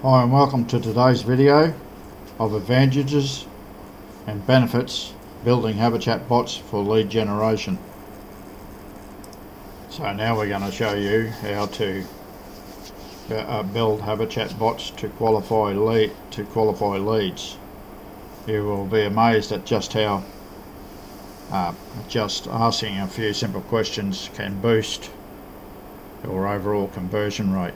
Hi and welcome to today's video of advantages and benefits building Habitat bots for lead generation. So now we're going to show you how to build Habitat bots to qualify leads. You will be amazed at just how just asking a few simple questions can boost your overall conversion rate.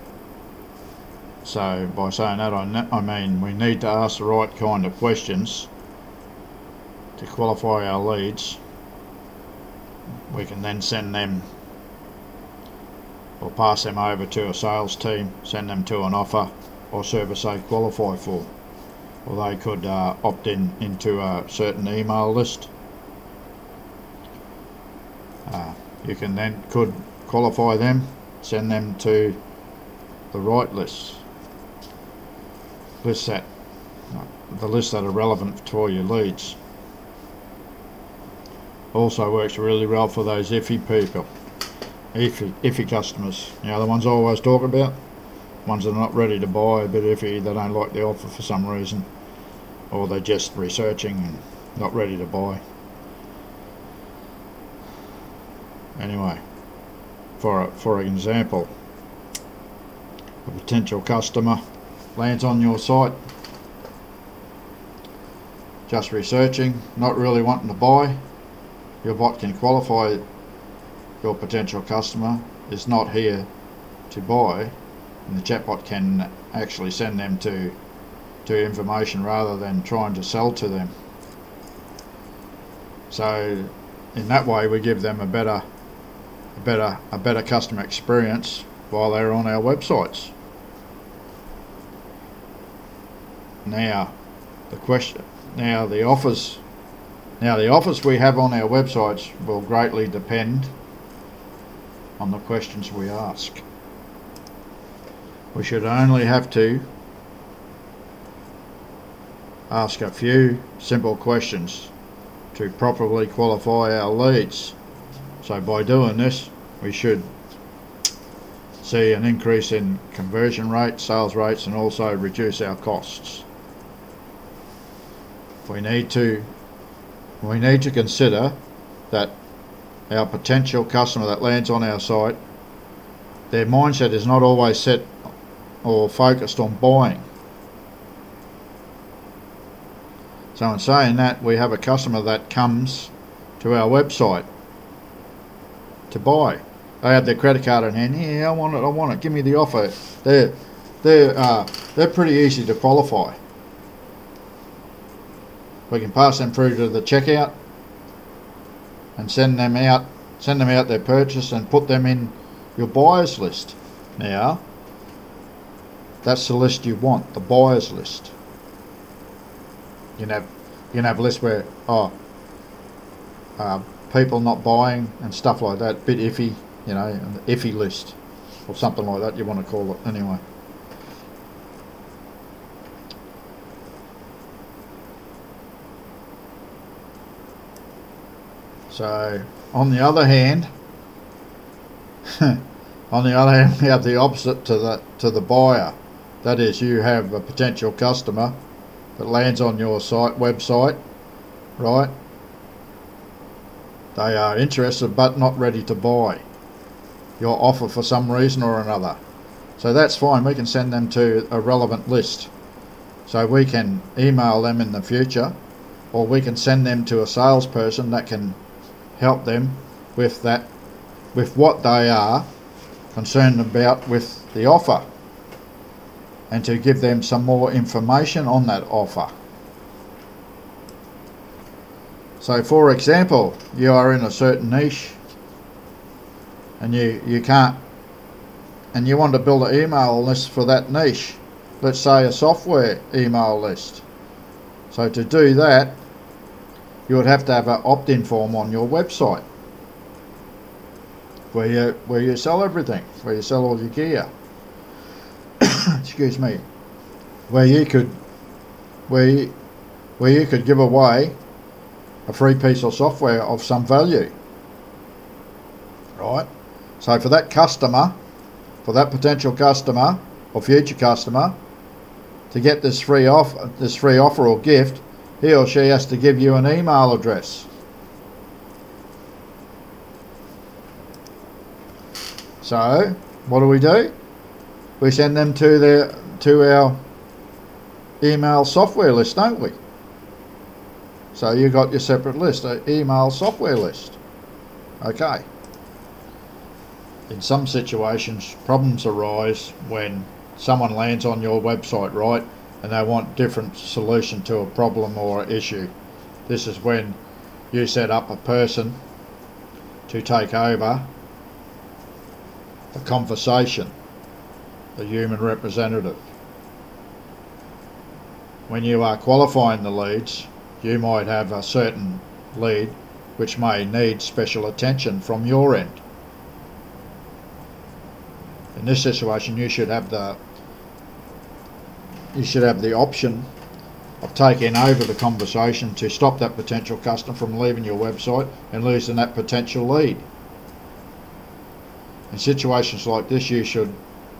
So by saying that, I mean we need to ask the right kind of questions to qualify our leads. We can then send them or pass them over to a sales team, send them to an offer or service they qualify for. Or they could opt into a certain email list. You can then qualify them, send them to the right lists. The lists that are relevant for your leads. Also works really well for those iffy people, iffy customers. You know, the ones I always talk about, ones that are not ready to buy, a bit iffy, they don't like the offer for some reason, or they're just researching and not ready to buy. Anyway, for example, a potential customer lands on your site, just researching, not really wanting to buy. Your bot can qualify your potential customer is not here to buy, and the chatbot can actually send them to information rather than trying to sell to them. So in that way we give them a better customer experience while they're on our websites. Now the offers we have on our websites will greatly depend on the questions we ask. We should only have to ask a few simple questions to properly qualify our leads. So by doing this, we should see an increase in conversion rate, sales rates, and also reduce our costs. We need to consider that our potential customer that lands on our site, their mindset is not always set or focused on buying. So in saying that, we have a customer that comes to our website to buy. They have their credit card in hand. Yeah, I want it. Give me the offer. They're pretty easy to qualify. We can pass them through to the checkout and send them out their purchase and put them in your buyers list. Now, that's the list you want, the buyers list. You can have a list where people not buying and stuff like that, bit iffy, an iffy list or something like that you want to call it anyway. So on the other hand, we have the opposite to the buyer. That is, you have a potential customer that lands on your website, right? They are interested but not ready to buy your offer for some reason or another. So that's fine. We can send them to a relevant list. So we can email them in the future, or we can send them to a salesperson that can help them with what they are concerned about with the offer, and to give them some more information on that offer. So for example, you are in a certain niche and you can't, and you want to build an email list for that niche, let's say a software email list. So to do that, you would have to have an opt-in form on your website where you sell everything, where you sell all your gear. Excuse me. Where you could give away a free piece of software of some value, right? So for that customer, for that potential customer or future customer, to get this free offer or gift, he or she has to give you an email address. So what do? We send them to our email software list, don't we? So you got your separate list, an email software list. Okay. In some situations, problems arise when someone lands on your website, right, and they want different solution to a problem or issue. This is when you set up a person to take over the conversation, the human representative. When you are qualifying the leads, you might have a certain lead which may need special attention from your end. In this situation, you should have the option of taking over the conversation to stop that potential customer from leaving your website and losing that potential lead. In situations like this, you should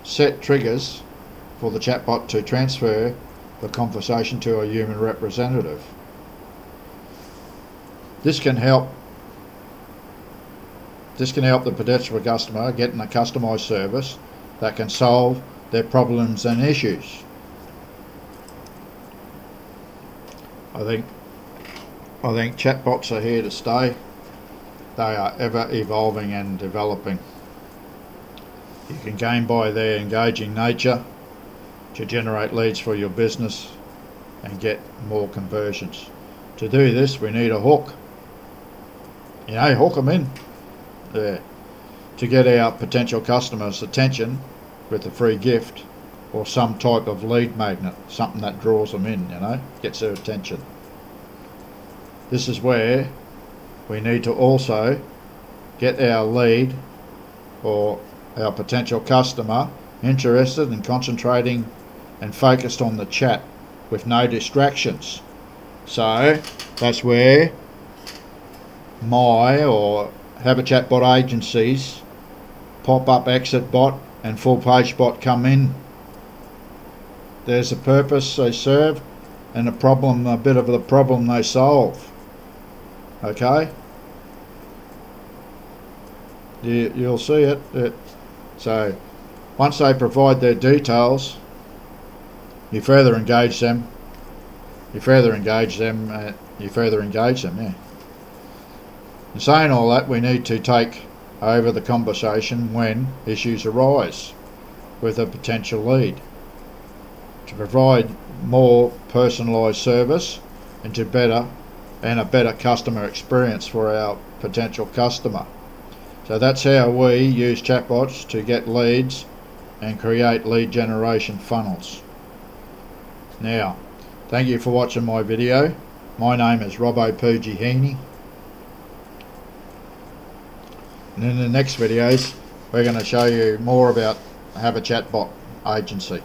set triggers for the chatbot to transfer the conversation to a human representative. This can help the potential customer getting a customised service that can solve their problems and issues. I think chatbots are here to stay. They are ever evolving and developing. You can gain by their engaging nature to generate leads for your business and get more conversions. To do this, we need a hook. Hook them in there to get our potential customers' attention with a free gift or some type of lead magnet, something that draws them in, gets their attention. This is where we need to also get our lead or our potential customer interested and concentrating and focused on the chat with no distractions. So that's where my or Have a Chatbot agencies, pop-up exit bot and full page bot come in. There's a purpose they serve and a bit of the problem they solve. Okay? You'll see it. So once they provide their details, you further engage them. Yeah. In saying all that, we need to take over the conversation when issues arise with a potential lead to provide more personalised service and a better customer experience for our potential customer. So that's how we use chatbots to get leads and create lead generation funnels. Now, thank you for watching my video. My name is Robbo Pujihini. And in the next videos, we're going to show you more about Have a Chatbot agency.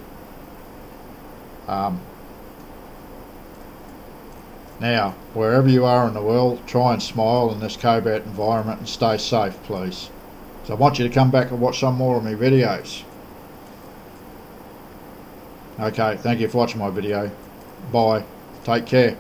Now, wherever you are in the world, try and smile in this COVID environment and stay safe, please. So I want you to come back and watch some more of my videos. Okay, thank you for watching my video. Bye. Take care.